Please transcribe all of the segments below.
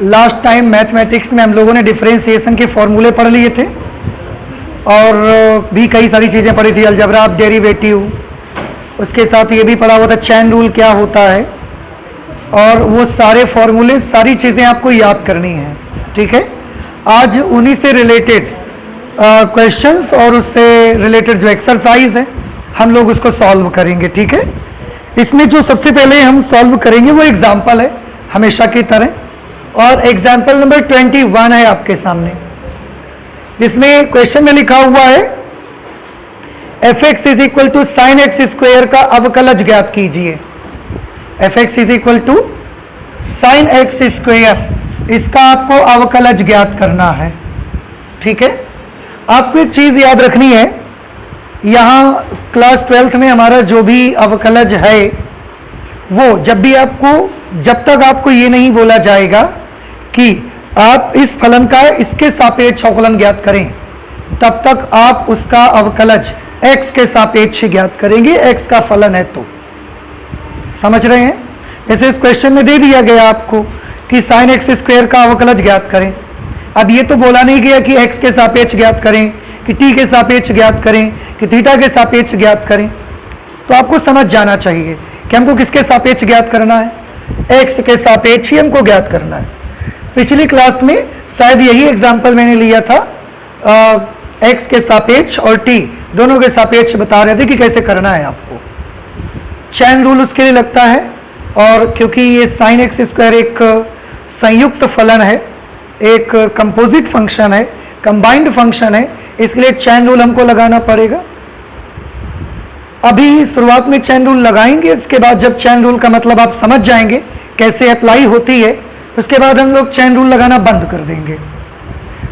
Last time mathematics में हम लोगों ने डिफरेंशिएशन के फॉर्मूले पढ़ लिए थे और भी कई सारी चीज़ें पढ़ी थी, अलजेब्रा, डेरिवेटिव, उसके साथ ये भी पढ़ा हुआ था चैन रूल क्या होता है, और वो सारे फॉर्मूले, सारी चीज़ें आपको याद करनी है। ठीक है, आज उन्हीं से रिलेटेड क्वेश्चंस और उससे रिलेटेड जो एक्सरसाइज है हम लोग उसको सॉल्व करेंगे। ठीक है, इसमें जो सबसे पहले हम सॉल्व करेंगे वो एग्जाम्पल है हमेशा की तरह, और एग्जाम्पल नंबर 21 है आपके सामने, जिसमें क्वेश्चन में लिखा हुआ है F X is equal to sine X square का अवकलज ज्ञात कीजिए। F X is equal to sine X square, इसका आपको अवकलज ज्ञात करना है। ठीक है, आपको एक चीज याद रखनी है, यहां क्लास 12th में हमारा जो भी अवकलज है वो जब तक आपको ये नहीं बोला जाएगा कि आप इस फलन का इसके सापेक्ष अवकलन ज्ञात करें, तब तक आप उसका अवकलज x के सापेक्ष ज्ञात करेंगे, x का फलन है तो। समझ रहे हैं? जैसे इस क्वेश्चन में दे दिया गया आपको कि साइन एक्स स्क्वायर का अवकलज ज्ञात करें। अब ये तो बोला नहीं गया कि x के सापेक्ष ज्ञात करें, कि t के सापेक्ष ज्ञात करें, कि थीटा के सापेक्ष ज्ञात करें। तो आपको समझ जाना चाहिए कि हमको किसके सापेक्ष ज्ञात करना है, x के सापेक्ष ही हमको ज्ञात करना है। पिछली क्लास में शायद यही एग्जाम्पल मैंने लिया था, x के सापेक्ष और t दोनों के सापेक्ष बता रहे थे कि कैसे करना है आपको। चैन रूल उसके लिए लगता है, और क्योंकि ये साइन एक्स स्क्वायर एक संयुक्त फलन है, एक कंपोजिट फंक्शन है, कंबाइंड फंक्शन है, इसके लिए चैन रूल हमको लगाना पड़ेगा। अभी शुरुआत में चैन रूल लगाएंगे, इसके बाद जब चैन रूल का मतलब आप समझ जाएंगे कैसे अप्लाई होती है, उसके बाद हम लोग चैन रूल लगाना बंद कर देंगे।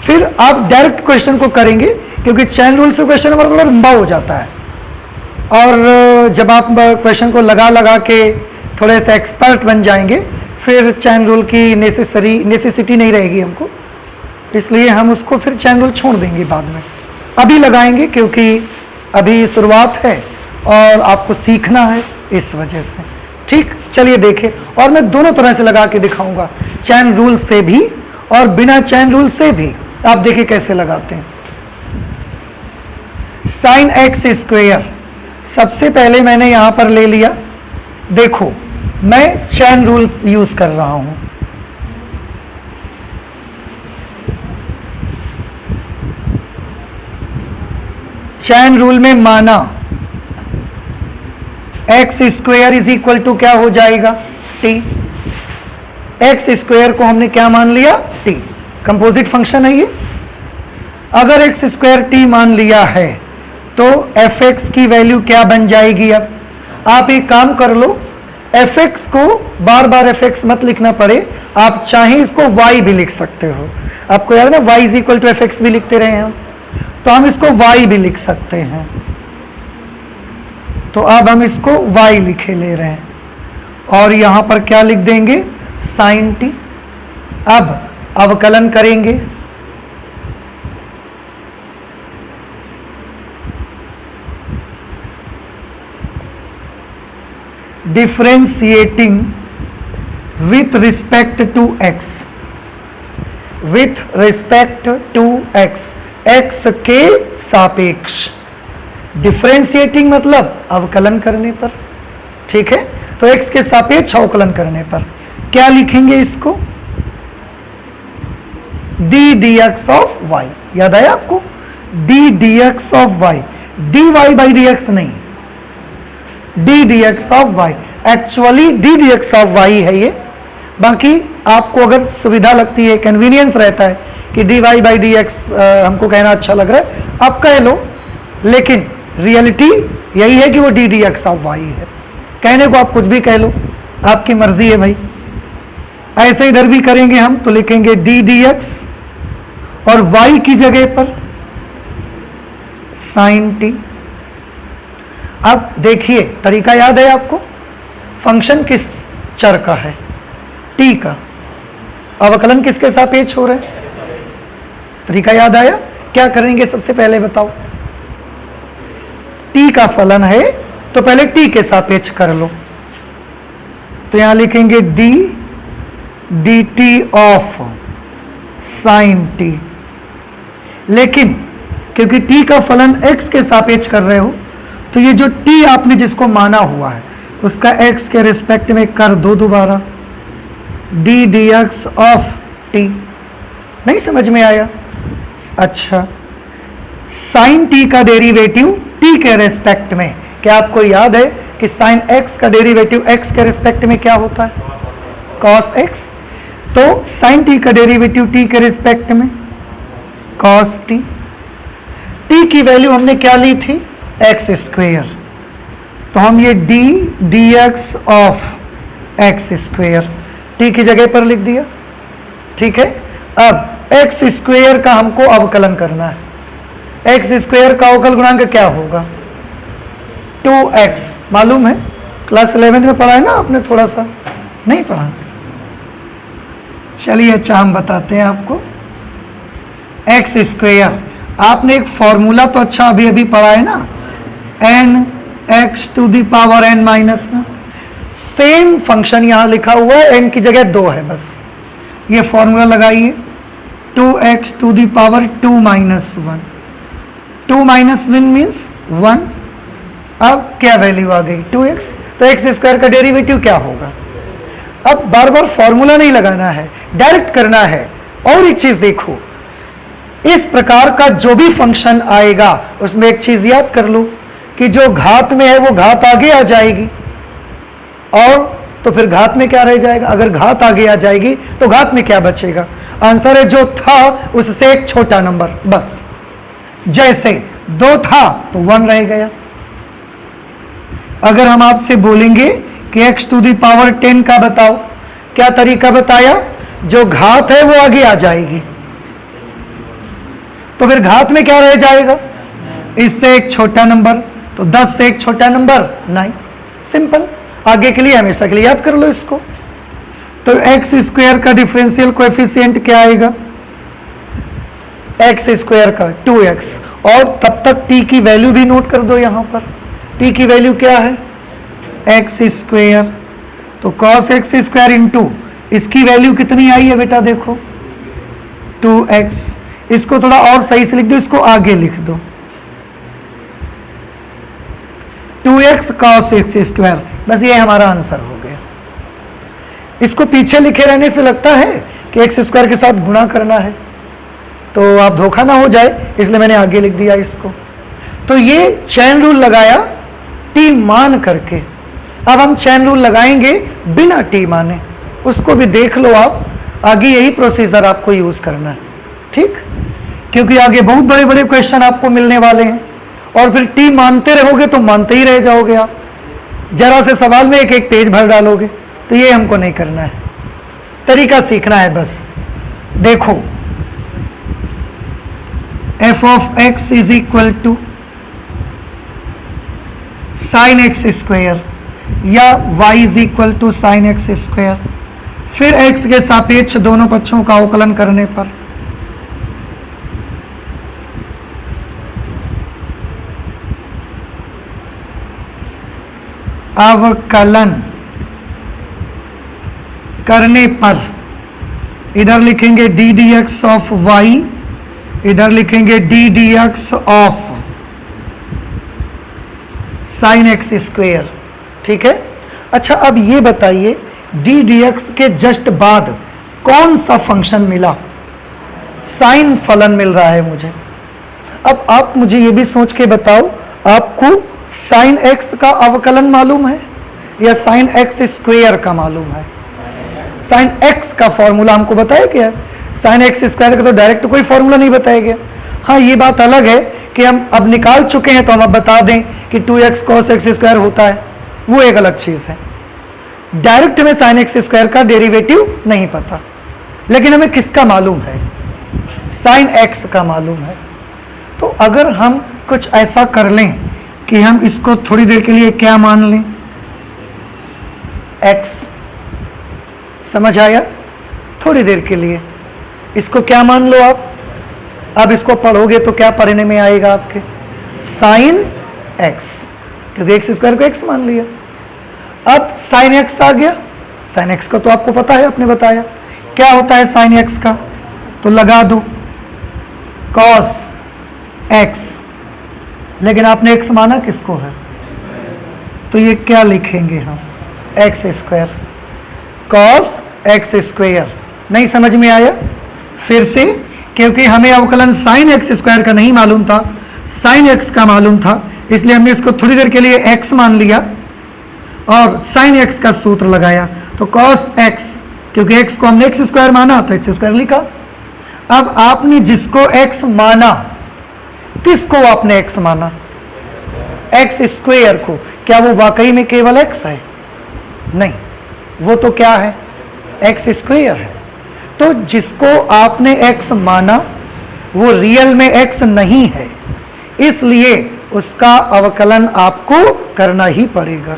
फिर आप डायरेक्ट क्वेश्चन को करेंगे, क्योंकि चैन रूल से क्वेश्चन हमारा थोड़ा लंबा हो जाता है, और जब आप क्वेश्चन को लगा के थोड़े से एक्सपर्ट बन जाएंगे, फिर चैन रूल की नेसेसिटी नहीं रहेगी हमको, इसलिए हम उसको फिर चैन रूल छोड़ देंगे बाद में। अभी लगाएंगे क्योंकि अभी शुरुआत है और आपको सीखना है, इस वजह से। ठीक, चलिए देखें, और मैं दोनों तरह से लगा के दिखाऊंगा, चैन रूल से भी और बिना चैन रूल से भी। आप देखिए कैसे लगाते हैं। साइन एक्स स्क्वायर सबसे पहले मैंने यहां पर ले लिया, देखो मैं चैन रूल यूज कर रहा हूं। चैन रूल में माना X square is equal to क्या हो जाएगा, टी। एक्स स्क्वायर को हमने क्या मान लिया, टी, कंपोजिट फंक्शन है ये। अगर एक्स स्क्वायर टी मान लिया है तो एफ एक्स की वैल्यू क्या बन जाएगी। अब आप एक काम कर लो, एफ एक्स को बार बार एफ एक्स मत लिखना पड़े, आप चाहें इसको वाई भी लिख सकते हो। आपको याद है ना, Y is equal to F X भी लिखते रहे हम, तो हम इसको y भी लिख सकते हैं। तो अब हम इसको y लिखे ले रहे हैं, और यहां पर क्या लिख देंगे, साइन टी। अब अवकलन करेंगे, differentiating with respect to x, with respect to x, x के सापेक्ष। डिफरेंशिएटिंग मतलब अवकलन करने पर। ठीक है, तो x के सापेक्ष अवकलन करने पर क्या लिखेंगे, इसको d D x of y. याद आया आपको, d D x of y, d Y by D x नहीं, d D x of y. Actually d D x of Y है ये, बाकी आपको अगर सुविधा लगती है, कन्वीनियंस रहता है कि D Y by D X हमको कहना अच्छा लग रहा है, आप कह लो, लेकिन रियलिटी यही है कि वो D D x of Y है। कहने को आप कुछ भी कह लो, आपकी मर्जी है भाई। ऐसे इधर भी करेंगे हम, तो लिखेंगे डी डी एक्स और वाई की जगह पर साइन टी। अब देखिए तरीका याद है आपको, फंक्शन किस चर का है, टी का, अवकलन किसके सापेक्ष हो रहा है, तरीका याद आया। क्या करेंगे सबसे पहले बताओ, टी का फलन है तो पहले टी के सापेक्ष कर लो, तो यहां लिखेंगे D dt of sine t। लेकिन क्योंकि t का फलन x के सापेक्ष कर रहे हो, तो ये जो t आपने जिसको माना हुआ है उसका x के रिस्पेक्ट में कर दो दोबारा, d dx ऑफ t। नहीं समझ में आया? अच्छा, साइन t का डेरिवेटिव t के रिस्पेक्ट में, क्या आपको याद है कि साइन x का डेरिवेटिव x के रिस्पेक्ट में क्या होता है? cos x। तो साइन t का डेरिवेटिव t के रिस्पेक्ट में cos t। t की वैल्यू हमने क्या ली थी? x square. तो हम ये d dx of x square t की जगह पर लिख दिया। ठीक है, अब x स्क्वेयर का हमको अवकलन करना है। x स्क्वेयर का अवकल गुणांक क्या होगा? 2x। मालूम है, क्लास 11 में पढ़ा है ना आपने? थोड़ा सा नहीं पढ़ा? चलिए अच्छा, हम बताते हैं आपको। x स्क्वेयर, आपने एक फॉर्मूला तो अच्छा अभी अभी पढ़ा है ना, n x to the power n minus ना। सेम फंक्शन यहां लिखा हुआ है, n की जगह 2 है बस। ये फॉर्मूला लगाइए, 2x to the power 2 minus 1। 2 minus 1 means 1। अब क्या वैल्यू आ गई? 2x। तो x स्क्वायर का डेरिवेटिव क्या होगा? अब बार बार फॉर्मूला नहीं लगाना है, डायरेक्ट करना है। और एक चीज देखो, इस प्रकार का जो भी फंक्शन आएगा उसमें एक चीज याद कर लो कि जो घात में है वो घात आगे आ जाएगी, और तो फिर घात में क्या रह जाएगा? अगर घात आगे आ जाएगी तो घात में क्या बचेगा? आंसर है जो था उससे एक छोटा नंबर, बस। जैसे 2 था तो 1 रह गया। अगर हम आपसे बोलेंगे कि x टू द पावर 10 का बताओ, क्या तरीका बताया? जो घात है वो आगे आ जाएगी, तो फिर घात में क्या रह जाएगा? इससे एक छोटा नंबर, तो 10 से एक छोटा नंबर 9। सिंपल, आगे के लिए हमेशा के लिए याद कर लो इसको। तो x स्क्वायर का डिफरेंशियल कोएफिशिएंट क्या आएगा? x स्क्वायर का 2x। और तब तक t की वैल्यू भी नोट कर दो यहां पर। t की वैल्यू क्या है? x square. तो cos x स्क्वायर इंटू इसकी वैल्यू कितनी आई है बेटा? देखो 2x। इसको थोड़ा और सही से लिख दो, इसको आगे लिख दो, 2x cos x स्क्वायर। बस ये हमारा आंसर हो गया। इसको पीछे लिखे रहने से लगता है कि x स्क्वायर के साथ गुणा करना है, तो आप धोखा ना हो जाए, इसलिए मैंने आगे लिख दिया इसको। तो ये चैन रूल लगाया t मान करके। अब हम चैन रूल लगाएंगे बिना t माने, उसको भी देख लो आप। आगे यही प्रोसीजर आपको यूज करना है, ठीक? क्योंकि आगे बहुत बड़े बड़े क्वेश्चन आपको मिलने वाले हैं, और फिर टी मानते रहोगे तो मानते ही रह जाओगे आप। जरा से सवाल में एक एक पेज भर डालोगे, तो ये हमको नहीं करना है। तरीका सीखना है बस। देखो, f of x is equal to sine X square या y is equal to sine X square. फिर x के सापेक्ष दोनों पक्षों का अवकलन करने पर अवकलन करने पर इधर लिखेंगे D D x of Y, इधर लिखेंगे D D x of sine x square. ठीक है? अच्छा, अब ये बताइए डी डी एक्स के जस्ट बाद कौन सा फंक्शन मिला? साइन फलन मिल रहा है मुझे। अब आप मुझे ये भी सोच के बताओ, आपको साइन एक्स का अवकलन मालूम है या साइन एक्स स्क्वेयर का मालूम है? साइन एक्स का फॉर्मूला हमको बताया क्या? साइन एक्स स्क्वायर का तो डायरेक्ट कोई फॉर्मूला नहीं बताया गया। हाँ, ये बात अलग है कि हम अब निकाल चुके हैं, तो हम अब बता दें कि 2x cos x स्क्वायर होता है, वो एक अलग चीज है। डायरेक्ट में साइन एक्स स्क्वायर का डेरिवेटिव नहीं पता, लेकिन हमें किसका मालूम है? साइन एक्स का मालूम है। तो अगर हम कुछ ऐसा कर लें कि हम इसको थोड़ी देर के लिए क्या मान लें? x। समझ आया? थोड़ी देर के लिए इसको क्या मान लो आप? अब इसको पढ़ोगे तो क्या पढ़ने में आएगा आपके? साइन x, क्योंकि एक्स स्क्वायर को x मान लिया। अब साइन x आ गया। साइन x का तो आपको पता है, आपने बताया क्या होता है साइन एक्स का, तो लगा दो कॉस एक्स, लेकिन आपने एक्स माना किसको है, तो ये क्या लिखेंगे हम, x square, cos x square. नहीं समझ में आया? फिर से, क्योंकि हमें अवकलन साइन एक्स स्क्वायर का नहीं मालूम था, साइन एक्स का मालूम था, इसलिए हमने इसको थोड़ी देर के लिए एक्स मान लिया और साइन एक्स का सूत्र लगाया, तो कॉस एक्स, क्योंकि एक्स को हमने एक्स स्क्वायर माना तो एक्स स्क्वायर लिखा। अब आपने जिसको एक्स माना, किसको आपने एक्स माना, एक्स स्क्वायर को, क्या वो वाकई में केवल एक्स है? नहीं, वो तो क्या है, एक्स स्क्वायर है। तो जिसको आपने एक्स माना वो रियल में एक्स नहीं है, इसलिए उसका अवकलन आपको करना ही पड़ेगा।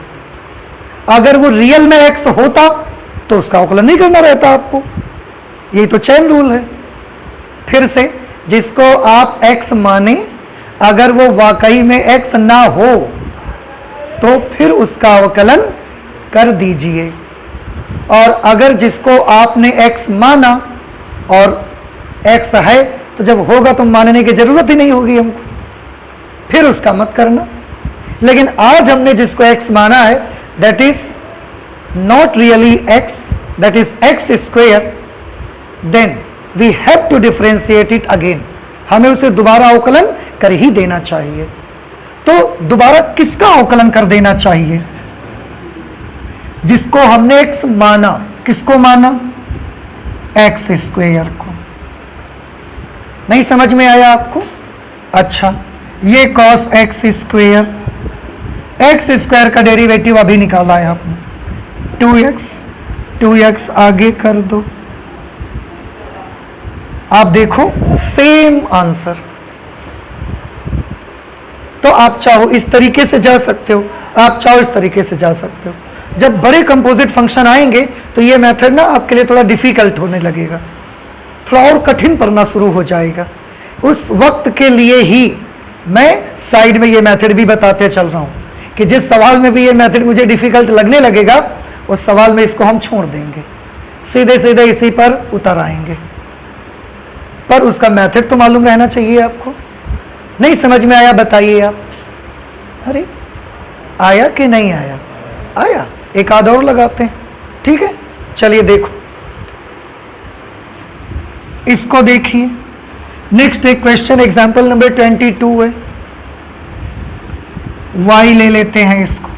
अगर वो रियल में एक्स होता तो उसका अवकलन नहीं करना रहता आपको, यही तो चेन रूल है। फिर से, जिसको आप एक्स माने अगर वो वाकई में एक्स ना हो तो फिर उसका अवकलन कर दीजिए, और अगर जिसको आपने एक्स माना और एक्स है तो जब होगा तो मानने की जरूरत ही नहीं होगी हमको, फिर उसका मत करना। लेकिन आज हमने जिसको एक्स माना है that is not really X, that is X square, then we have to differentiate it again, हमें उसे दोबारा अवकलन कर ही देना चाहिए। तो दोबारा किसका अवकलन कर देना चाहिए, जिसको हमने एक्स माना, किसको माना, एक्स स्क्वायर को। नहीं समझ में आया आपको? अच्छा, ये cos x square, x square का डेरिवेटिव अभी निकाला है आपने, 2x आगे कर दो, आप देखो सेम आंसर। तो आप चाहो इस तरीके से जा सकते हो, आप चाहो इस तरीके से जा सकते हो। जब बड़े कंपोजिट फंक्शन आएंगे तो ये मेथड ना आपके लिए थोड़ा डिफिकल्ट होने लगेगा, थोड़ा और कठिन पड़ना शुरू हो जाएगा। उस वक्त के लिए ही मैं साइड में ये मेथड भी बताते चल रहा हूं कि जिस सवाल में भी ये मेथड मुझे डिफिकल्ट लगने लगेगा उस सवाल में इसको हम छोड़ देंगे, सीधे सीधे इसी पर उतर आएंगे। पर उसका मेथड तो मालूम रहना चाहिए आपको। नहीं समझ में आया बताइए आप? अरे आया कि नहीं आया? आया, एक आध और लगाते हैं, ठीक है। चलिए देखो, इसको देखिए। नेक्स्ट एक क्वेश्चन एग्जाम्पल नंबर 22 है, y ले लेते हैं इसको।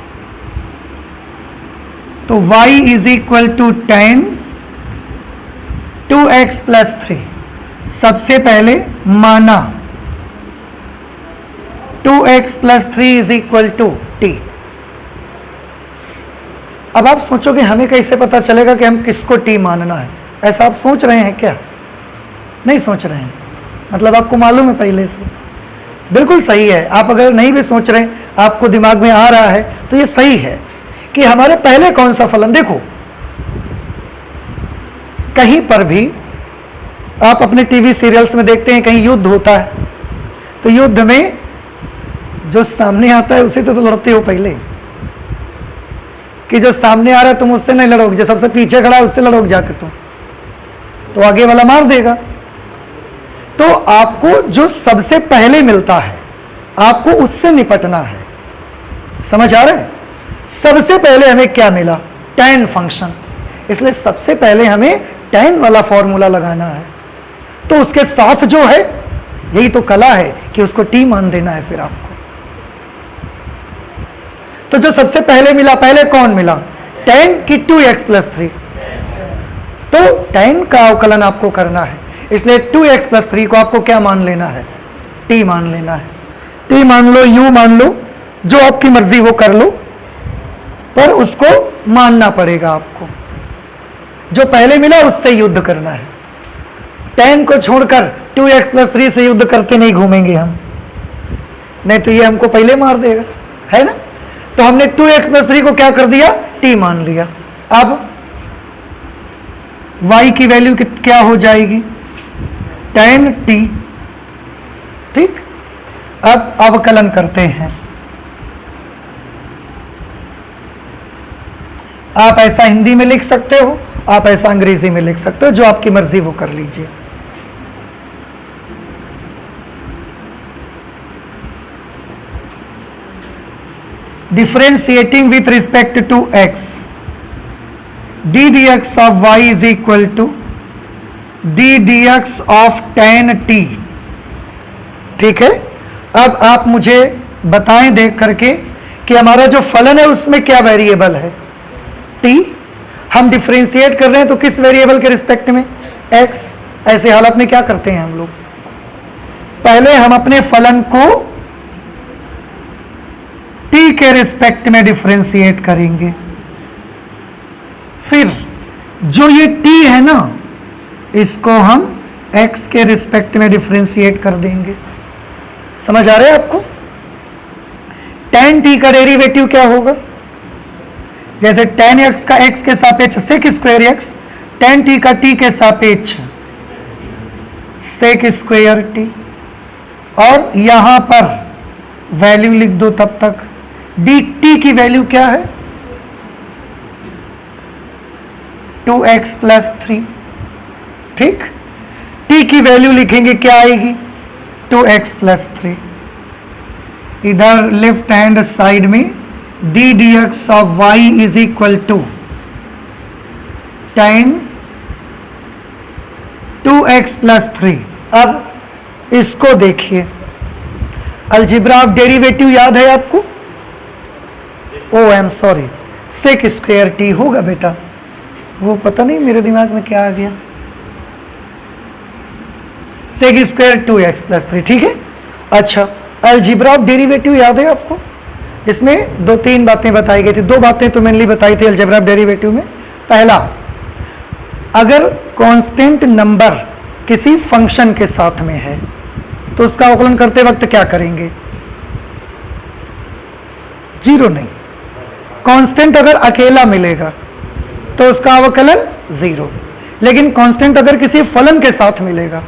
तो y is equal to 10 2x plus 3। सबसे पहले माना 2x plus 3 is equal to t। अब आप सोचोगे हमें कैसे पता चलेगा कि हम किसको t मानना है? ऐसा आप सोच रहे हैं क्या? नहीं सोच रहे हैं, मतलब आपको मालूम है पहले से। बिल्कुल सही है, आप अगर नहीं भी सोच रहे हैं, आपको दिमाग में आ रहा है तो ये सही है कि हमारे पहले कौन सा फलन। देखो कहीं पर भी आप अपने टीवी सीरियल्स में देखते हैं, कहीं युद्ध होता है तो युद्ध में जो सामने आता है उसे तो लड़ते हो पहले, कि जो सामने आ रहा है तुम उससे नहीं लड़ोगे, जो सबसे पीछे खड़ा है उससे लड़ोगे जाके तुम, तो आगे वाला मार देगा। तो आपको जो सबसे पहले मिलता है आपको उससे निपटना है, समझ आ रहा है? सबसे पहले हमें क्या मिला? tan फंक्शन, इसलिए सबसे पहले हमें tan वाला फॉर्मूला लगाना है। तो उसके साथ जो है, यही तो कला है कि उसको t मान देना है फिर आपको। तो जो सबसे पहले मिला, पहले कौन मिला? tan की 2x प्लस 3, तो tan का अवकलन आपको करना है, इसलिए 2x प्लस 3 को आपको क्या मान लेना है? t मान लेना है। t मान लो, u मान लो, जो आपकी मर्जी वो कर लो, पर उसको मानना पड़ेगा आपको। जो पहले मिला उससे युद्ध करना है। tan को छोड़कर 2x प्लस 3 से युद्ध करते नहीं घूमेंगे हम, नहीं तो ये हमको पहले मार देगा, है ना? तो हमने 2x प्लस 3 को क्या कर दिया? t मान लिया। अब y की वैल्यू क्या हो जाएगी? tan t, ठीक। अब अवकलन करते हैं। आप ऐसा हिंदी में लिख सकते हो आप ऐसा अंग्रेजी में लिख सकते हो, जो आपकी मर्जी वो कर लीजिए। Differentiating with respect to x, d dx of y is equal to d dx of tan t। ठीक है, अब आप मुझे बताएं देख करके कि हमारा जो फलन है उसमें क्या वेरिएबल है, t। हम डिफरेंशिएट कर रहे हैं तो किस वेरिएबल के रिस्पेक्ट में, x। ऐसे हालत में क्या करते हैं हम लोग, पहले हम अपने फलन को t के रिस्पेक्ट में डिफरेंशिएट करेंगे, फिर जो ये t है ना, इसको हम x के रिस्पेक्ट में डिफरेंशिएट कर देंगे। समझ आ रहा है आपको? tan t का डेरिवेटिव क्या होगा, जैसे tan x का x के सापेक्ष sec square x, tan t का t के सापेक्ष sec स्क्वायर t। और यहां पर वैल्यू लिख दो तब तक, dt की वैल्यू क्या है 2x प्लस 3। ठीक, t की वैल्यू लिखेंगे क्या आएगी 2x प्लस 3। इधर लेफ्ट हैंड साइड में d dx of y is equal to tan 2x plus 3। अब इसको देखिए, अलजेब्रा ऑफ डेरिवेटिव याद है आपको, oh I am sorry, sec square t होगा बेटा, वो पता नहीं मेरे दिमाग में क्या आ गया, सेक स्क्वायर 2x प्लस 3। ठीक है, अच्छा अलजेब्रा ऑफ डेरिवेटिव याद है आपको, इसमें दो तीन बातें बताई गई थी, दो बातें तो मेनली बताई थी अलजेब्रा ऑफ डेरिवेटिव में। पहला, अगर कांस्टेंट नंबर किसी फंक्शन के साथ में है तो उसका अवकलन करते वक्त क्या करेंगे, जीरो नहीं। कांस्टेंट अगर अकेला मिलेगा तो उसका अवकलन जीरो, लेकिन कांस्टेंट अगर किसी फलन के साथ मिलेगा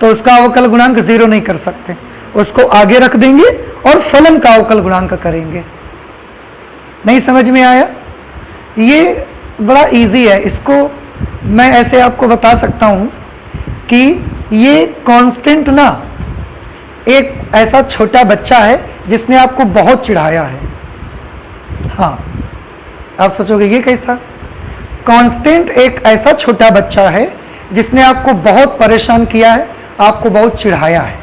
तो उसका अवकल गुणांक जीरो नहीं कर सकते, उसको आगे रख देंगे और फलन का अवकल गुणांक करेंगे। नहीं समझ में आया? ये बड़ा इजी है, इसको मैं ऐसे आपको बता सकता हूं कि ये कांस्टेंट ना एक ऐसा छोटा बच्चा है जिसने आपको बहुत चिढ़ाया है। हाँ, आप सोचोगे ये कैसा? कांस्टेंट एक ऐसा छोटा बच्चा है जिसने आपको बहुत परेशान किया है, आपको बहुत चिढ़ाया है।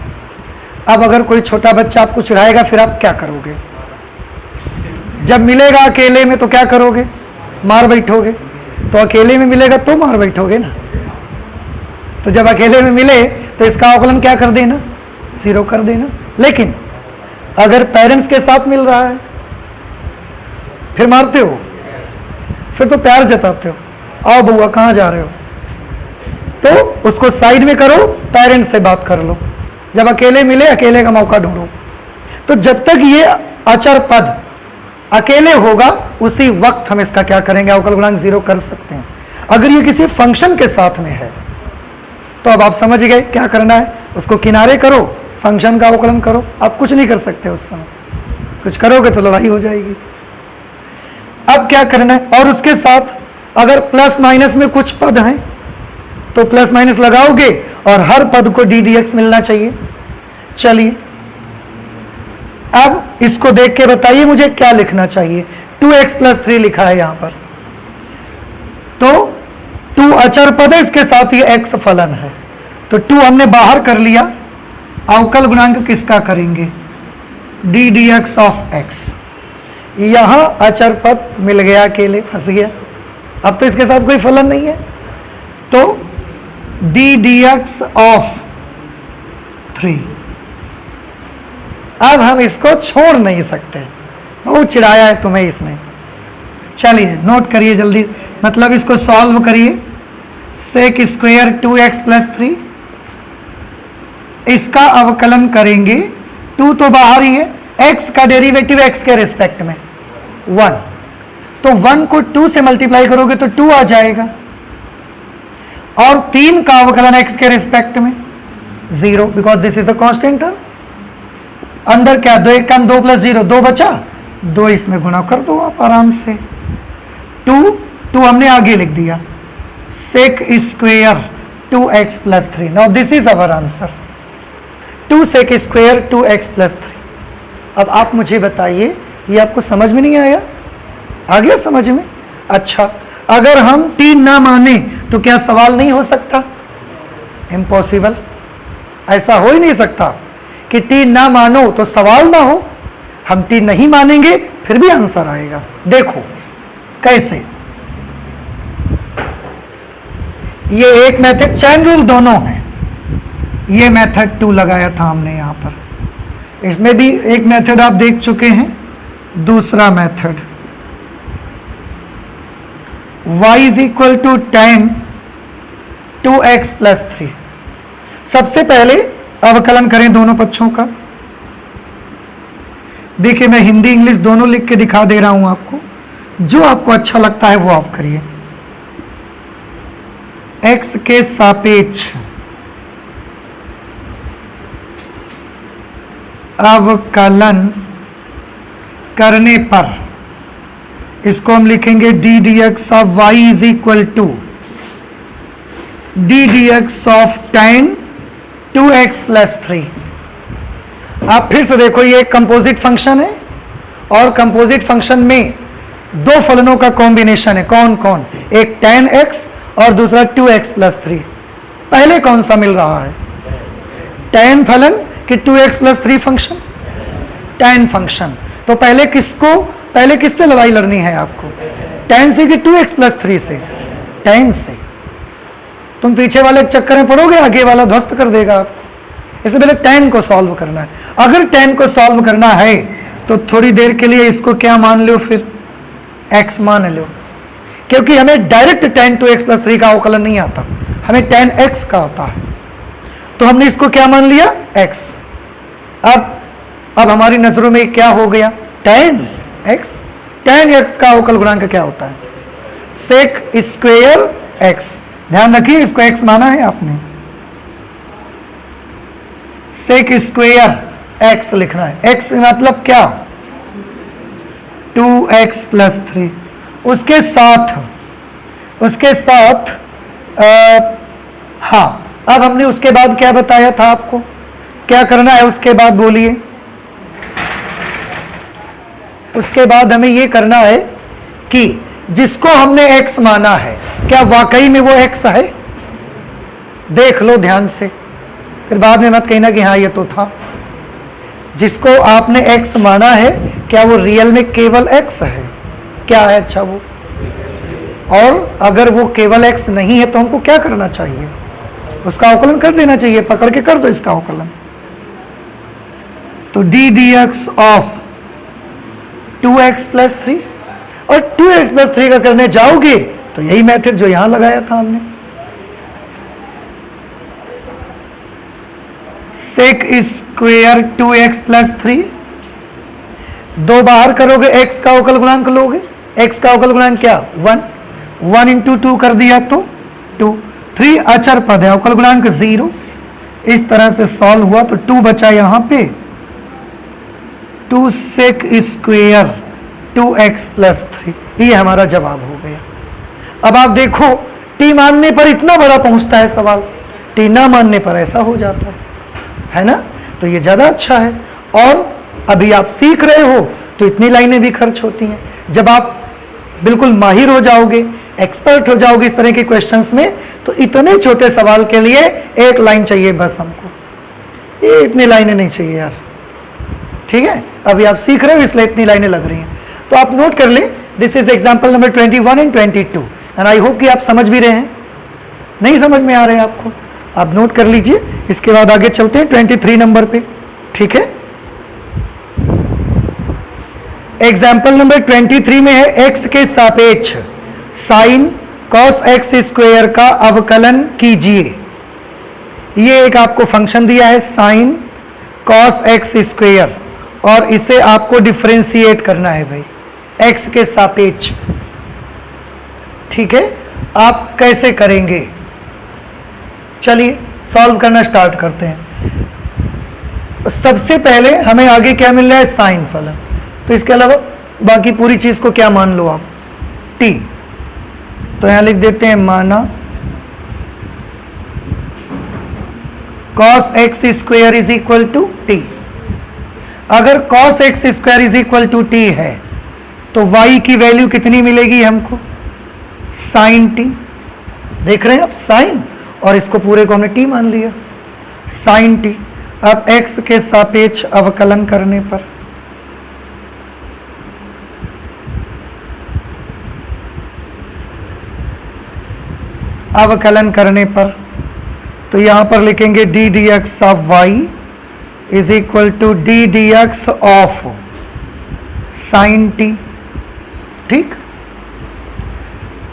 अब अगर कोई छोटा बच्चा आपको चिढ़ाएगा फिर आप क्या करोगे? जब मिलेगा अकेले में तो क्या करोगे? मार बैठोगे। तो अकेले में मिलेगा तो मार बैठोगे ना, तो जब अकेले में मिले तो इसका अवकलन क्या कर देना, जीरो कर देना। लेकिन अगर पेरेंट्स के साथ मिल रहा है फिर मारते हो, फिर तो प्यार जताते हो, आओ बउआ कहाँ जा रहे हो, तो उसको साइड में करो, पेरेंट्स से बात कर लो। जब अकेले मिले अकेले का मौका ढूंढो। तो जब तक ये अचर पद अकेले होगा उसी वक्त हम इसका क्या करेंगे, अवकल गुणांक जीरो कर सकते हैं। अगर ये किसी फंक्शन के साथ में है तो अब आप समझ गए क्या करना है, उसको किनारे करो, फंक्शन का अवकलन करो। आप कुछ नहीं कर सकते उस समय, कुछ करोगे तो लड़ाई हो जाएगी। अब क्या करना है, और उसके साथ अगर प्लस माइनस में कुछ पद हैं तो प्लस माइनस लगाओगे और हर पद को डी डी एक्स मिलना चाहिए। चलिए अब इसको देख के बताइए मुझे क्या लिखना चाहिए। 2x प्लस 3 लिखा है यहां पर, तो 2 अचर पद है, इसके साथ ये x फलन है, तो 2 हमने बाहर कर लिया। अवकल गुणांक किसका करेंगे, D D x of x। यहां अचर पद मिल गया, अकेले फंस गया, अब तो इसके साथ कोई फलन नहीं है, तो डी डी एक्स ऑफ 3। अब हम इसको छोड़ नहीं सकते, बहुत चिढ़ाया है तुम्हें इसने। चलिए नोट करिए जल्दी, मतलब इसको सॉल्व करिए। सेक स्क्वायर 2x प्लस 3, इसका अवकलन करेंगे, 2 तो बाहर ही है, x का डेरिवेटिव x के रिस्पेक्ट में 1, तो 1 को 2 से मल्टीप्लाई करोगे तो 2 आ जाएगा, और 3 का अवकलन x के रिस्पेक्ट में 0, because this is a constant term. अंदर क्या, 2 1 कम 2 प्लस 0, 2 बचा, 2 इसमें गुणा कर दो आप आराम से। 2 हमने आगे लिख दिया, sec square 2x plus 3. Now this is our answer. 2 sec square 2x plus 3. अब आप मुझे बताइए, ये आपको समझ में नहीं आया? आ गया समझ में? अच्छा, अगर हम 3 ना माने तो क्या सवाल नहीं हो सकता? इम्पॉसिबल, ऐसा हो ही नहीं सकता कि 3 ना मानो तो सवाल ना हो। हम 3 नहीं मानेंगे फिर भी आंसर आएगा। देखो कैसे, ये एक मेथड, चैन रूल दोनों है। ये मेथड 2 लगाया था हमने यहां पर, इसमें भी एक मेथड आप देख चुके हैं। दूसरा method y is equal to tan 2x plus 3। सबसे पहले अवकलन करें दोनों पक्षों का। देखिए मैं हिंदी इंग्लिश दोनों लिख के दिखा दे रहा हूं आपको, जो आपको अच्छा लगता है वो आप करिए। x के सापेक्ष अवकलन करने पर इसको हम लिखेंगे D D x of Y is equal to D D x of tan 2x plus 3। आप फिर से देखो, ये एक कंपोजिट फंक्शन है और कंपोजिट फंक्शन में 2 फलनों का कॉम्बिनेशन है। कौन कौन? एक tan x और दूसरा 2x प्लस 3। पहले कौन सा मिल रहा है? tan फलन कि 2x plus 3 function? tan function. तो पहले किससे लड़ाई लड़नी है आपको? tan से कि 2x प्लस 3 से? tan से। तुम पीछे वाले चक्कर में पड़ोगे, आगे वाला ध्वस्त कर देगा आपको। इससे पहले tan को सॉल्व करना है। अगर tan को सॉल्व करना है तो थोड़ी देर के लिए इसको क्या मान लो, फिर x मान लो, क्योंकि हमें डायरेक्ट tan 2x प्लस 3 का अवकलन नहीं आता, हमें tan x का आता है। तो हमने इसको क्या मान लिया? x। अब हमारी नजरों में क्या हो गया? tan x। tan x का अवकल गुणांक क्या होता है? sec square x। ध्यान रखिए, इसको x माना है आपने, sec स्क्वायर x लिखना है। x मतलब क्या? 2x plus 3। उसके साथ हाँ, अब हमने उसके बाद क्या बताया था आपको? क्या करना है उसके बाद बोलिए? उसके बाद हमें ये करना है कि जिसको हमने x माना है, क्या वाकई में वो x है? देख लो ध्यान से, फिर बाद में मत कहना कि हाँ ये तो था। जिसको आपने x माना है, क्या वो रियल में केवल x है? क्या है? अच्छा वो। और अगर वो केवल x नहीं है तो हमको क्या करना चाहिए? उसका अवकलन कर देना चाहिए। पकड़ के कर दो इसका अवकलन। तो D D x of 2x plus 3, और 2x प्लस 3 का करने जाओगे तो यही मेथड जो यहां लगाया था हमने, sec स्क्वायर 2x प्लस 3। 2 बाहर करोगे, x का अवकल गुणांक लोगे। x का अवकल गुणांक क्या? 1 इंटू 2 कर दिया तो 2। 3 अचर पद है, अवकल गुणांक 0। इस तरह से सॉल्व हुआ तो 2 बचा यहां पे, 2 sec स्क्वायर 2x प्लस 3। ये हमारा जवाब हो गया। अब आप देखो, t मानने पर इतना बड़ा पहुंचता है सवाल, t ना मानने पर ऐसा हो जाता है ना? तो ये ज्यादा अच्छा है। और अभी आप सीख रहे हो तो इतनी लाइनें भी खर्च होती हैं। जब आप बिल्कुल माहिर हो जाओगे, एक्सपर्ट हो जाओगे इस तरह के क्वेश्चंस में, तो इतने छोटे सवाल के लिए 1 लाइन चाहिए बस हमको। ये इतनी लाइनें नहीं चाहिए यार, ठीक है? अभी आप सीख रहे हो इसलिए इतनी लाइनें लग रही हैं। तो आप नोट कर लें, this is example number 21 and 22 and I hope कि आप समझ भी रहे हैं। नहीं समझ में आ रहे हैं आपको, आप नोट कर लीजिए। इसके बाद आगे चलते हैं 23 नंबर पे, ठीक है? एग्जाम्पल नंबर 23 में है x के सापेक्ष साइन cos x स्क्वायर का अवकलन कीजिए। ये एक आपको फंक्शन दिया है साइन cos x स्क्वायर, और इसे आपको डिफरेंशिएट करना है भाई x के सापेक्ष, ठीक है? आप कैसे करेंगे? चलिए सॉल्व करना स्टार्ट करते हैं। सबसे पहले हमें आगे क्या मिल रहा है? साइन फलन। तो इसके अलावा बाकी पूरी चीज को क्या मान लो आप? t। तो यहां लिख देते हैं माना cos x square is equal to T. अगर cos x square is equal to T है तो y की वैल्यू कितनी मिलेगी हमको? sin t। देख रहे हैं आप, sin, और इसको पूरे को हमने t मान लिया, sin t। अब x के सापेक्ष अवकलन करने पर तो यहां पर लिखेंगे D D x of Y is equal to D D x of sine t. ठीक,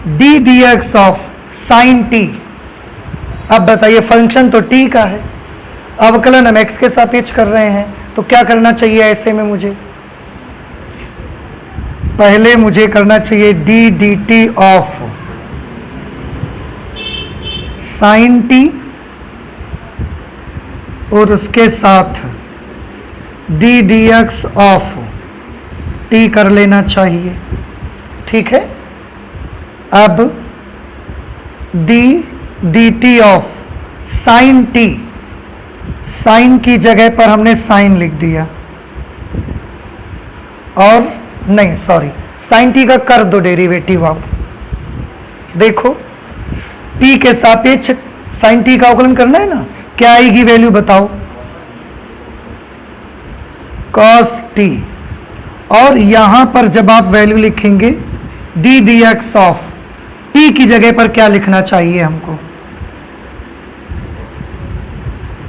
d D x of sine t. अब बताइए, फंक्शन तो टी का है, अवकलन हम एक्स के सापेक्ष कर रहे हैं, तो क्या करना चाहिए ऐसे में? मुझे पहले मुझे करना चाहिए D D T of sine T और उसके साथ D D x of T कर लेना चाहिए। ठीक है, अब D D T of sine T, sine की जगह पर हमने साइन लिख दिया, और नहीं सॉरी, साइन टी का कर दो डेरिवेटिव। आप देखो, टी के सापेक्ष साइन टी का अवकलन करना है ना, क्या आएगी वैल्यू बताओ? cos T. और यहां पर जब आप वैल्यू लिखेंगे D D x of T की जगह पर क्या लिखना चाहिए हमको?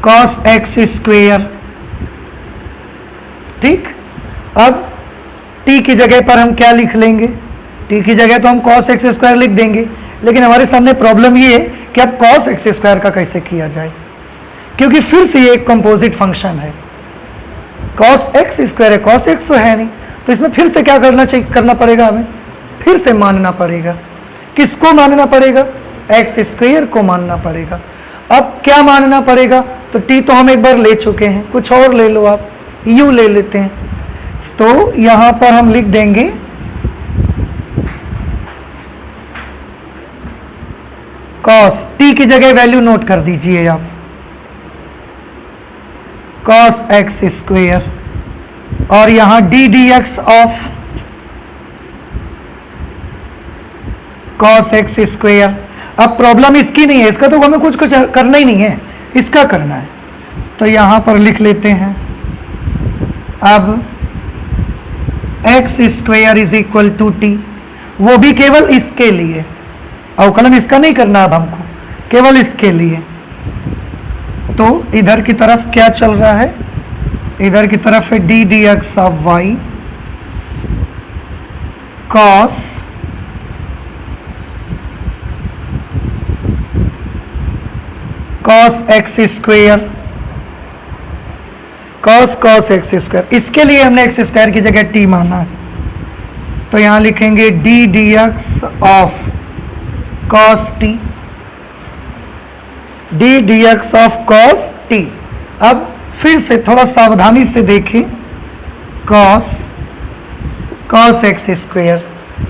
cos x square. ठीक, अब t की जगह पर हम क्या लिख लेंगे? t की जगह तो हम cos x स्क्वायर लिख देंगे, लेकिन हमारे सामने प्रॉब्लम ये है कि अब cos x स्क्वायर का कैसे किया जाए, क्योंकि फिर से ये एक कंपोजिट फंक्शन है। cos x स्क्वायर है, cos x तो है नहीं, तो इसमें फिर से क्या करना पड़ेगा? हमें फिर से मानना पड़ेगा। किसको मानना पड़ेगा? x स्क्वायर को मानना पड़ेगा। अब क्या मानना पड़ेगा? तो t तो हम एक बार ले चुके हैं, कुछ और ले लो आप, u ले लेते हैं। तो यहां पर हम लिख देंगे cos t की जगह वैल्यू नोट कर दीजिए आप, cos x स्क्वेयर, और यहां D D x of cos x square. अब प्रॉब्लम इसकी नहीं है, इसका तो हमें कुछ करना ही नहीं है, इसका करना है, तो यहां पर लिख लेते हैं अब x square is equal to T, वो भी केवल इसके लिए, अवकलन इसका नहीं करना अब हमको, केवल इसके लिए। तो इधर की तरफ क्या चल रहा है? इधर की तरफ है d D x of y cos x square, cos x square. इसके लिए हमने एक्स स्क्वायर की जगह टी माना है, तो यहां लिखेंगे D D x of cos T, D D x of cos T. अब फिर से थोड़ा सावधानी से देखें, cos x square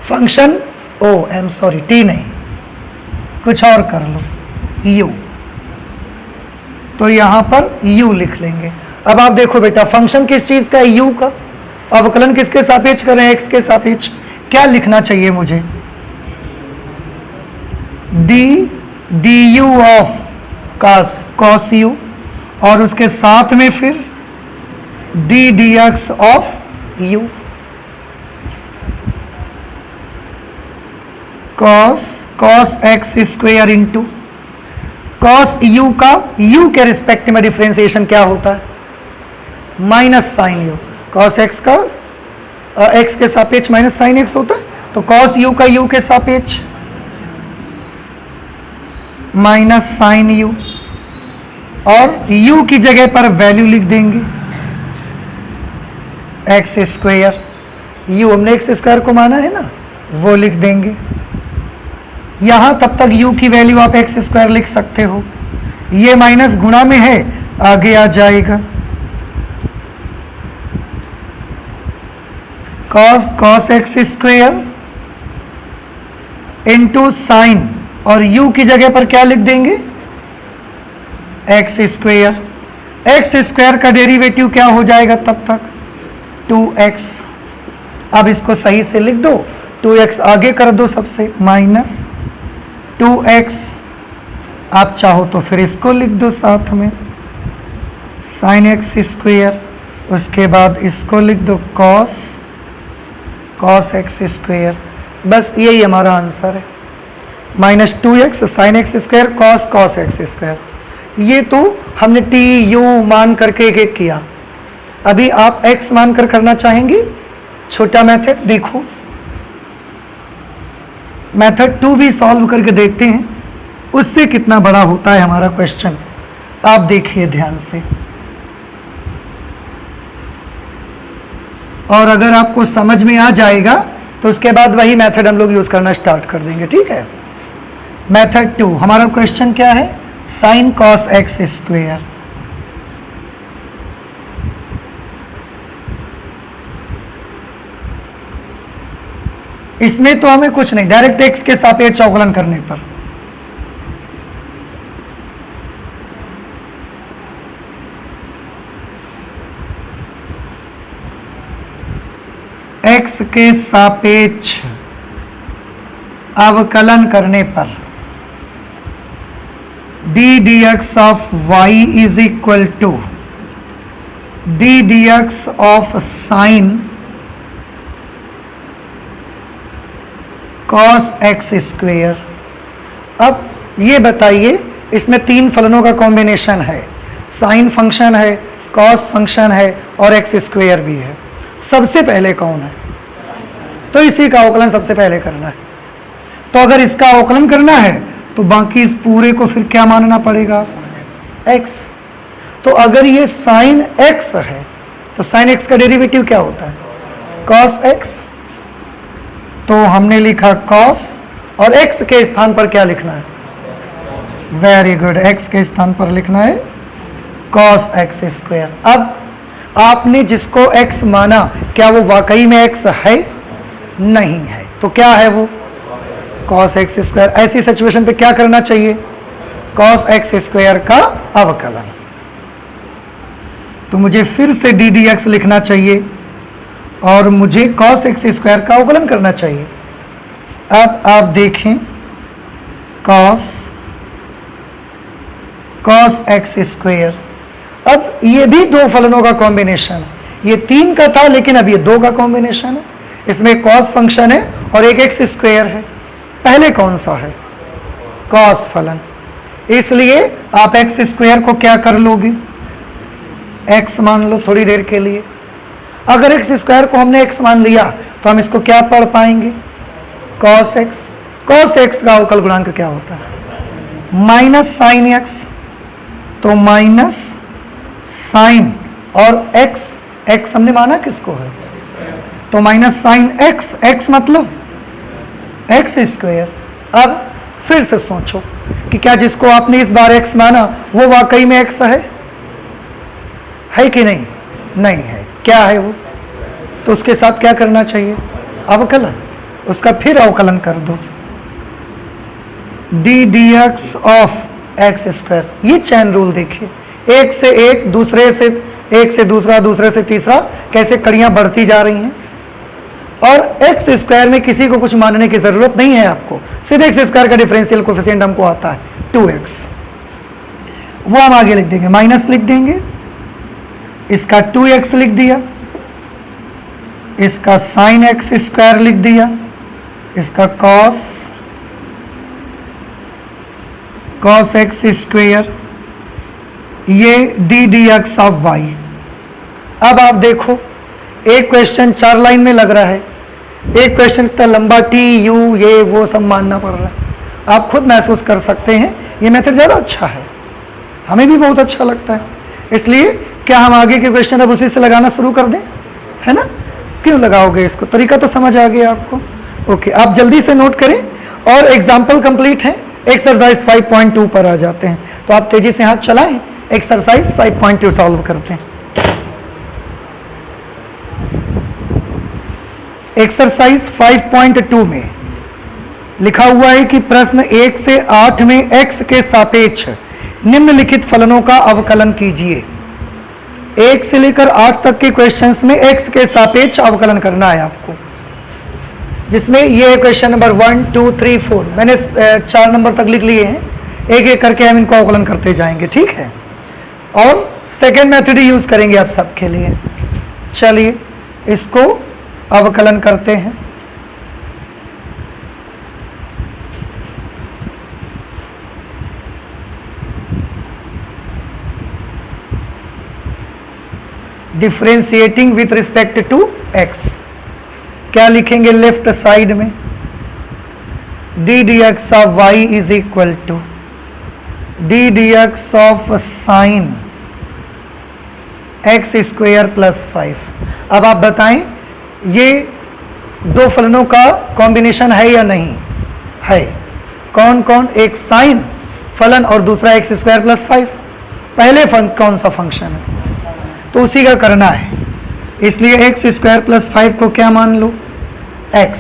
function, T नहीं, कुछ और कर लो, यू, तो यहां पर u लिख लेंगे। अब आप देखो बेटा, फंक्शन किस चीज का है? u का। अवकलन किसके सापेक्ष कर रहे हैं? x के सापेक्ष। क्या लिखना चाहिए मुझे? D u of cos u, और उसके साथ में फिर d D x of u, cos x square into cos u का यू के रिस्पेक्ट में डिफरेंशिएशन क्या होता है? Minus sine u. Cos x का एक्स के सापेक्ष माइनस साइन एक्स होता है, तो कॉस यू का यू के सापेक्ष माइनस साइन यू, और u की जगह पर वैल्यू लिख देंगे एक्स स्क्वेयर। u हमने एक्स स्क्वायर को माना है ना, वो लिख देंगे यहां। तब तक u की वैल्यू आप एक्स स्क्वायर लिख सकते हो, ये माइनस गुणा में है, आगे आ जाएगा cos x square into sine, और u की जगह पर क्या लिख देंगे? एक्स स्क्वायर का डेरिवेटिव क्या हो जाएगा तब तक 2x। अब इसको सही से लिख दो, 2x आगे कर दो सबसे, माइनस 2x। आप चाहो तो फिर इसको लिख दो साथ में साइन एक्स स्क्वायर, उसके बाद इसको लिख दो कॉस एक्स स्क्वायर। बस यही हमारा आंसर है, minus 2x sign X square cos x square. ये तो हमने टी यू मान करके एक एक किया। अभी आप x मान कर करना चाहेंगे छोटा मेथड, देखो मेथड 2 भी सॉल्व करके देखते हैं उससे कितना बड़ा होता है हमारा क्वेश्चन। आप देखिए ध्यान से, और अगर आपको समझ में आ जाएगा तो उसके बाद वही मेथड हम लोग यूज करना स्टार्ट कर देंगे, ठीक है। मेथड 2 हमारा क्वेश्चन क्या है, साइन कॉस एक्स स्क्वायर। इसमें तो हमें कुछ नहीं, डायरेक्ट एक्स के सापेक्ष अवकलन करने पर x के सापेक्ष अवकलन करने पर d dx of y is equal to d dx of sine cos x square. अब ये बताइए, इसमें 3 फलनों का कॉम्बिनेशन है, साइन फंक्शन है, कॉस फंक्शन है और एक्स स्क्वेयर भी है। सबसे पहले कौन है, तो इसी का अवकलन सबसे पहले करना है। तो अगर इसका अवकलन करना है तो बाकी इस पूरे को फिर क्या मानना पड़ेगा, x। तो अगर ये साइन x है तो साइन x का डेरिवेटिव क्या होता है, कॉस x। तो हमने लिखा कॉस, और x के स्थान पर क्या लिखना है, वेरी गुड, x के स्थान पर लिखना है कॉस एक्स स्क्वायर। अब आपने जिसको x माना, क्या वो वाकई में x है, नहीं है, तो क्या है वो कॉस एक्स स्क्वायर। ऐसी सिचुएशन पे क्या करना चाहिए, कॉस एक्स स्क्वायर का अवकलन। तो मुझे फिर से डी डी एक्स लिखना चाहिए और मुझे कॉस एक्स स्क्वायर का अवकलन करना चाहिए। अब आप देखें, कॉस एक्स स्क्वायर। अब ये भी 2 फलनों का कॉम्बिनेशन, ये 3 का था लेकिन अब ये 2 का कॉम्बिनेशन है। इसमें कॉस फंक्शन है और एक एक्स स्क्वायर है। पहले कौन सा है, कॉस फलन, इसलिए आप एक्स स्क्वायर को क्या कर लोगे, एक्स मान लो थोड़ी देर के लिए। अगर एक्स स्क्वायर को हमने एक्स मान लिया तो हम इसको क्या पढ़ पाएंगे, कॉस एक्स। कॉस एक्स का अवकल गुणांक क्या होता है, माइनस साइन एक्स। तो माइनस साइन और एक्स हमने माना किसको है, तो माइनस साइन एक्स मतलब एक्स स्क्वायर। अब फिर से सोचो कि क्या जिसको आपने इस बार एक्स माना वो वाकई में एक्स है कि नहीं, नहीं है। क्या है वो, तो उसके साथ क्या करना चाहिए, अवकलन, उसका फिर अवकलन कर दो, D D x of x square. ये चैन रूल देखिए, एक से एक, दूसरे से एक से दूसरा, दूसरे से तीसरा, कैसे कड़ियां बढ़ती जा रही हैं। और एक्स स्क्वायर में किसी को कुछ मानने की जरूरत नहीं है आपको, सिर्फ एक्स स्क्वायर का डिफरेंशियल कोफिशिएंट हमको आता है 2x। वो हम आगे लिख देंगे, माइनस लिख देंगे, इसका 2x लिख दिया, इसका साइन एक्स स्क्वायर लिख दिया, इसका कॉस एक्स स्क्वायर, ये d D x of y. अब आप देखो, एक क्वेश्चन 4 लाइन में लग रहा है, एक क्वेश्चन इतना लंबा टी यू ये वो सब मानना पड़ रहा है। आप खुद महसूस कर सकते हैं ये मेथड ज़्यादा अच्छा है, हमें भी बहुत अच्छा लगता है। इसलिए क्या हम आगे के क्वेश्चन अब उसी से लगाना शुरू कर दें, है ना। क्यों लगाओगे इसको, तरीका तो समझ आ गया आपको। ओके, आप जल्दी से नोट करें और एग्जाम्पल कंप्लीट है। एक्सरसाइज 5.2 पर आ जाते हैं, तो आप तेजी से हाथ चलाएं, एक्सरसाइज 5.2 सॉल्व करते हैं। एक्सरसाइज 5.2 में लिखा हुआ है कि प्रश्न 1 से 8 में x के सापेक्ष निम्नलिखित फलनों का अवकलन कीजिए। 1 से लेकर 8 तक के क्वेश्चंस में x के सापेक्ष अवकलन करना है आपको, जिसमें ये क्वेश्चन नंबर 1 2 3 4 मैंने 4 नंबर तक लिख लिए हैं, एक एक करके हम इनको अवकलन करते जाएंगे, ठीक है। और सेकेंड मेथड ही यूज करेंगे आप सबके लिए। चलिए इसको अवकलन करते हैं। Differentiating with respect to x, क्या लिखेंगे लेफ्ट साइड में? D D x of Y is equal to D D x of sine x square plus 5। अब आप बताएं ये दो फलनों का कॉम्बिनेशन है या नहीं है? कौन कौन? एक साइन फलन और दूसरा एक्स स्क्वायर प्लस 5। पहले कौन सा फंक्शन है तो उसी का करना है, इसलिए एक्स स्क्वायर प्लस 5 को क्या मान लो? x।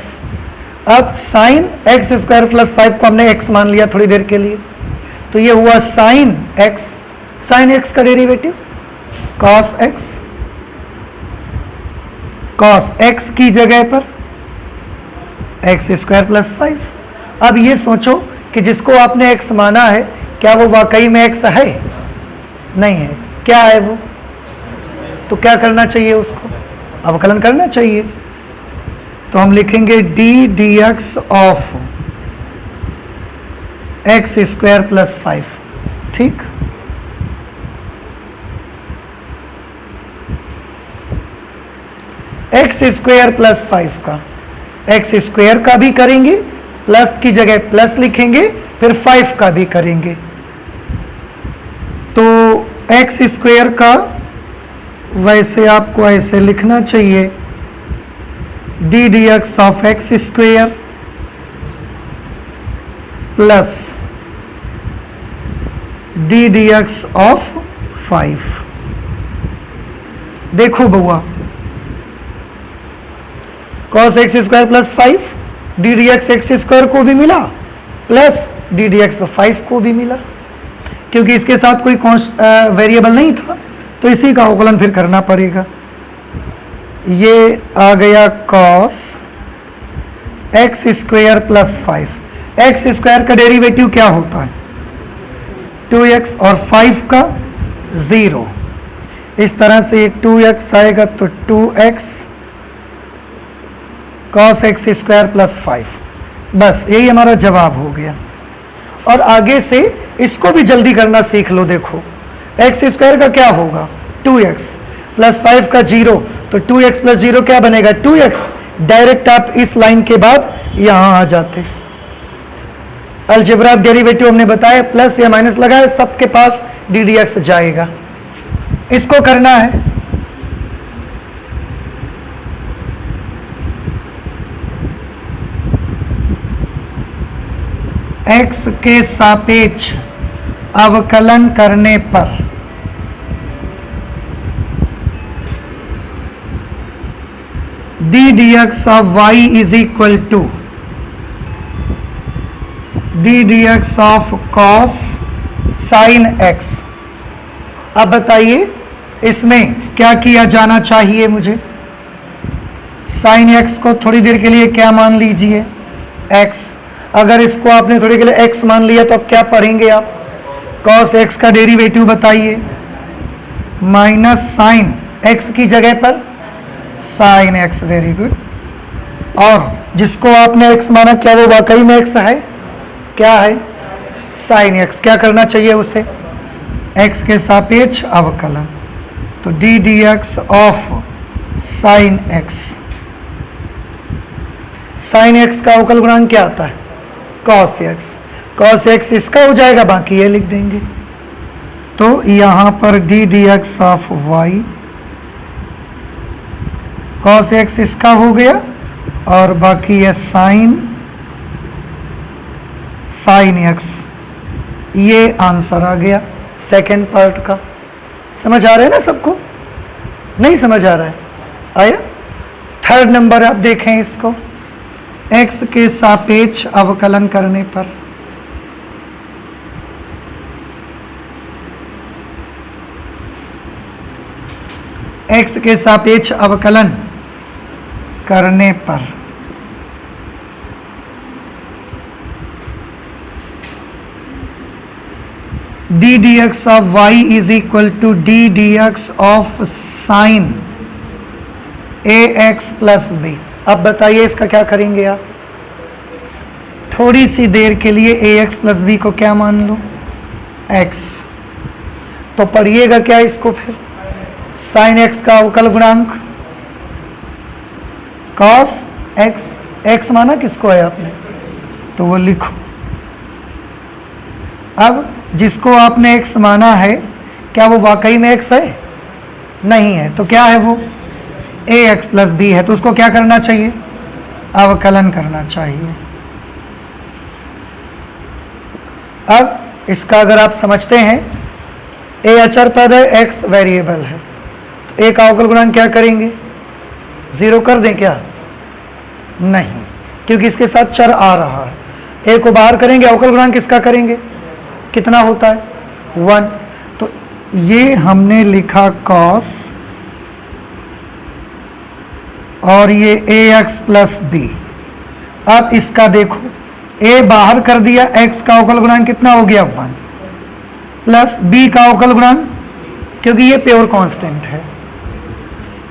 अब साइन एक्स स्क्वायर प्लस 5 को हमने x मान लिया थोड़ी देर के लिए, तो ये हुआ साइन x। साइन x का derivative cos x, cos x की जगह पर एक्स स्क्वायर प्लस 5। अब ये सोचो कि जिसको आपने x माना है क्या वो वाकई में x है? नहीं है। क्या है वो? तो क्या करना चाहिए? उसको अवकलन करना चाहिए। तो हम लिखेंगे D D x of x square plus 5, ठीक। एक्स स्क्वायर प्लस 5 का एक्स स्क्वायर का भी करेंगे, प्लस की जगह प्लस लिखेंगे, फिर 5 का भी करेंगे। तो एक्स स्क्वायर का वैसे आपको ऐसे लिखना चाहिए D D x of x square plus D D x of 5। देखो बउआ, cos x square plus 5 D D x x square को भी मिला प्लस डी डी एक्स 5 को भी मिला, क्योंकि इसके साथ कोई वेरिएबल नहीं था तो इसी का अवकलन फिर करना पड़ेगा। ये आ गया cos x square plus 5। X square का डेरिवेटिव क्या होता है? 2x और 5 का 0। इस तरह से 2x आएगा तो 2x cos x square plus 5। बस यही हमारा जवाब हो गया। और आगे से इसको भी जल्दी करना सीख लो। देखो एक्स स्क्वायर का क्या होगा? 2x प्लस 5 का 0, तो 2x प्लस 0 क्या बनेगा? 2x। डायरेक्ट आप इस लाइन के बाद यहां आ जाते। अलजेब्रा डेरिवेटिव हमने बताया, प्लस या माइनस लगाए सबके पास डी डी एक्स जाएगा। इसको करना है x के सापेक्ष अवकलन करने पर d D x of Y is equal to D D x of cos sine x. अब बताइए इसमें क्या किया जाना चाहिए मुझे? साइन एक्स को थोड़ी देर के लिए क्या मान लीजिए? एक्स। अगर इसको आपने थोड़ी के लिए एक्स मान लिया तो अब क्या पढ़ेंगे आप? कॉस एक्स का डेरिवेटिव बताइए, माइनस साइन एक्स की जगह पर साइन एक्स। Very good. और जिसको आपने एक्स माना क्या वो वाकई में एक्स है? क्या है? Sine x. क्या करना चाहिए उसे? एक्स के सापेक्ष अवकलन। तो D D x of sine x. Sine x का अवकल गुणांक क्या आता है? Cos x. कॉस एक्स इसका हो जाएगा, बाकी ये लिख देंगे। तो यहां पर d D x of y, cos x इसका हो गया और बाकी है साइन एक्स। ये आंसर आ गया सेकेंड पार्ट का। समझ आ रहा है ना सबको? नहीं समझ आ रहा है? आया? थर्ड नंबर आप देखें इसको, x के सापेक्ष अवकलन करने पर x के सापेक्ष अवकलन करने पर d dx of y is equal to d dx of sine ax plus b। अब बताइए इसका क्या करेंगे आप? थोड़ी सी देर के लिए ax प्लस b को क्या मान लो? x। तो पढ़िएगा क्या इसको फिर? साइन x का अवकल गुणांक cos x। x माना किसको है आपने? तो वो लिखो। अब जिसको आपने x माना है, क्या वो वाकई में x है? नहीं है। तो क्या है वो? ax प्लस b है। तो उसको क्या करना चाहिए? अवकलन करना चाहिए। अब इसका अगर आप समझते हैं, a अचर पद है, x वेरिएबल है, तो a का अवकल गुणांक क्या करेंगे? 0 कर दें क्या? नहीं, क्योंकि इसके साथ चर आ रहा है। a को बाहर करेंगे, अवकल गुणांक किसका करेंगे? कितना होता है? 1। तो ये हमने लिखा cos और ये ax प्लस b। अब इसका देखो, a बाहर कर दिया, x का अवकल गुणांक कितना हो गया? 1 प्लस b का अवकल गुणांक, क्योंकि ये प्योर कांस्टेंट है,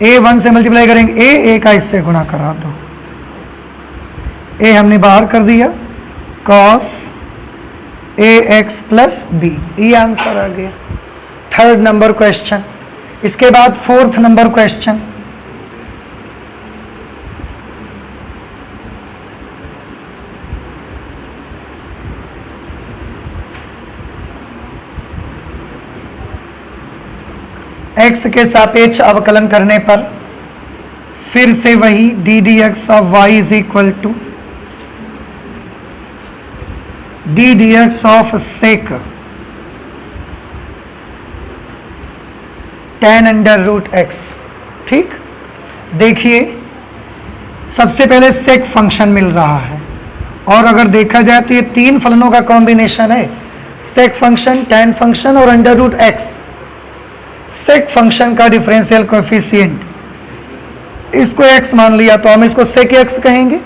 a 1 से मल्टीप्लाई करेंगे, a का इससे गुणा करा दो, a हमने बाहर कर दिया, cos ax प्लस b। ये आंसर आ गया। 3rd number question. इसके बाद 4th नंबर क्वेश्चन। x के सापेक्ष अवकलन करने पर फिर से वही d dx of y is equal to d dx of sec tan under root x। ठीक, देखिए सबसे पहले sec फंक्शन मिल रहा है, और अगर देखा जाए तो ये 3 फलनों का कॉम्बिनेशन है, sec फंक्शन, tan फंक्शन और under root x। sec function का डिफरेंशियल कोएफिशिएंट, इसको x मान लिया तो हम इसको sec x कहेंगे।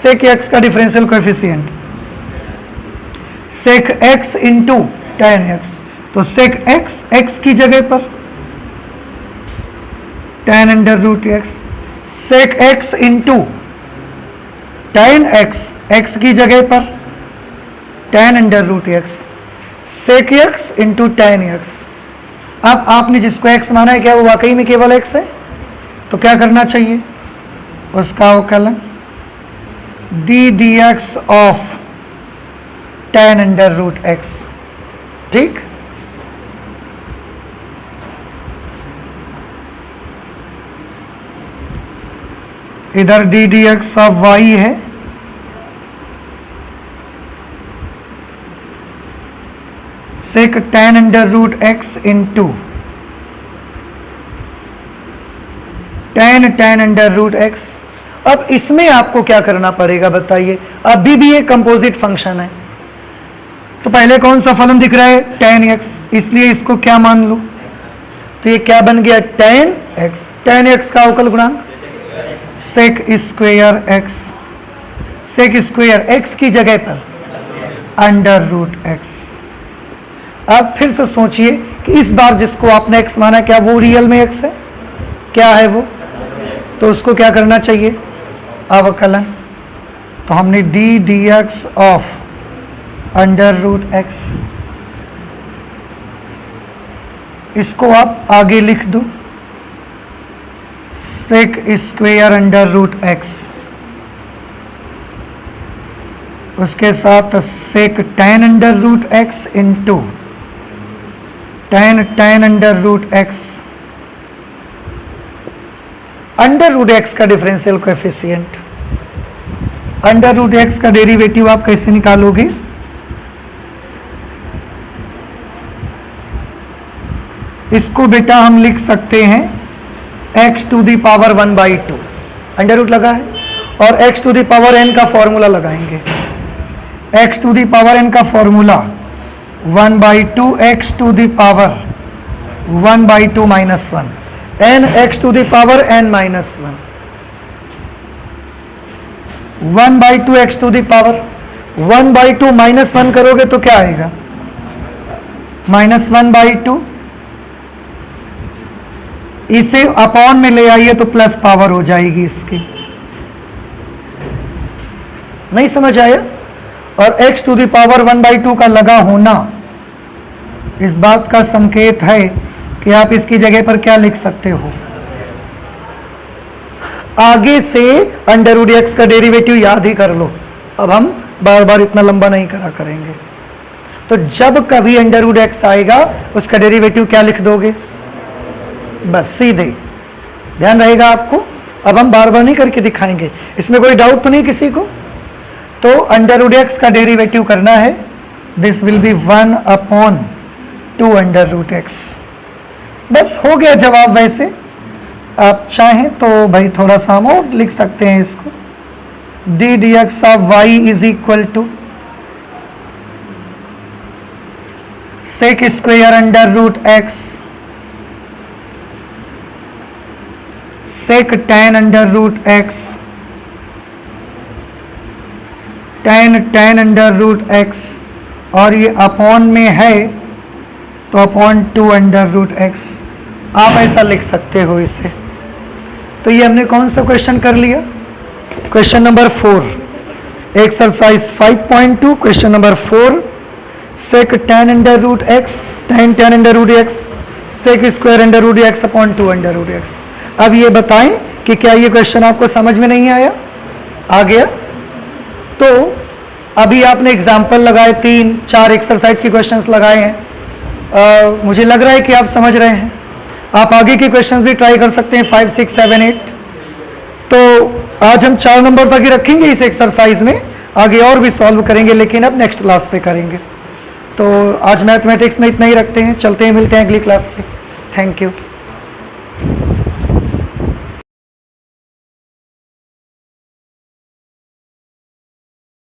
sec x का differential coefficient sec x into tan x, तो sec x x की जगह पर tan under root x, sec x into tan x x की जगह पर tan under root x, sec x into tan x। अब आपने जिसको x माना है, क्या वो वाकई में केवल x है? तो क्या करना चाहिए? उसका अवकलन d dx of tan under root x। ठीक, इधर d dx ऑफ y है, sec tan under root x into tan under root x। अब इसमें आपको क्या करना पड़ेगा बताइए? अभी भी ये कंपोजिट फंक्शन है, तो पहले कौन सा फलन दिख रहा है? tan x, इसलिए इसको क्या मान लो? तो ये क्या बन गया? tan x। tan x का अवकल गुणांक sec square x, sec square x की जगह पर अंडर रूट x। अब फिर से सोचिए कि इस बार जिसको आपने x माना, क्या वो रियल में x है? क्या है वो? तो उसको क्या करना चाहिए? अवकलन। तो हमने d dx of under root x, इसको आप आगे लिख दो sec square under root x, उसके साथ sec tan under root x into tan under root x। Under root x का differential coefficient, under root x का डेरिवेटिव आप कैसे निकालोगे? इसको बेटा हम लिख सकते हैं x टू दी पावर 1/2, अंडर रूट लगा है, और x to the power n का फॉर्मूला लगाएंगे। x to the power n का फॉर्मूला 1/2 x to the power 1/2 -1, n x to the power n minus 1/2 x to the power 1/2 minus 1 करोगे तो क्या आएगा? -1/2। इसे अपॉन में ले आइए तो प्लस पावर हो जाएगी इसकी। नहीं समझ आया? और x टू द पावर 1/2 का लगा होना इस बात का संकेत है कि आप इसकी जगह पर क्या लिख सकते हो? आगे से √x का डेरिवेटिव याद ही कर लो। अब हम बार बार इतना लंबा नहीं करा करेंगे। तो जब कभी √x आएगा उसका डेरिवेटिव क्या लिख दोगे? बस सीधे, ध्यान रहेगा आपको। अब हम बार बार नहीं करके दिखाएंगे, इसमें कोई डाउट तो नहीं किसी को? तो √x का डेरिवेटिव करना है, दिस विल बी 1/2 √x। बस हो गया जवाब। वैसे आप चाहें तो भाई थोड़ा सा हम और लिख सकते हैं इसको, d dx of y is equal to sec square √x sec tan √x tan √x, और ये अपॉन में है तो अपॉन 2 √x। आप ऐसा लिख सकते हो इसे। तो ये हमने कौन सा क्वेश्चन कर लिया? Question number 4, exercise 5.2, question number 4, sec tan √x tan √x sec square √x upon 2 √x। अब ये बताएं कि क्या ये क्वेश्चन आपको समझ में नहीं आया? आ गया? तो अभी आपने एग्जाम्पल लगाए, 3-4 एक्सरसाइज के क्वेश्चंस लगाए हैं। मुझे लग रहा है कि आप समझ रहे हैं। आप आगे के क्वेश्चंस भी ट्राई कर सकते हैं, 5, 6, 7, 8। तो आज हम 4 नंबर तक ही रखेंगे इस एक्सरसाइज में, आगे और भी सॉल्व करेंगे लेकिन अब नेक्स्ट क्लास पे करेंगे। तो आज मैथमेटिक्स में इतना ही रखते हैं, चलते हैं, मिलते हैं अगली क्लास पे। Thank you.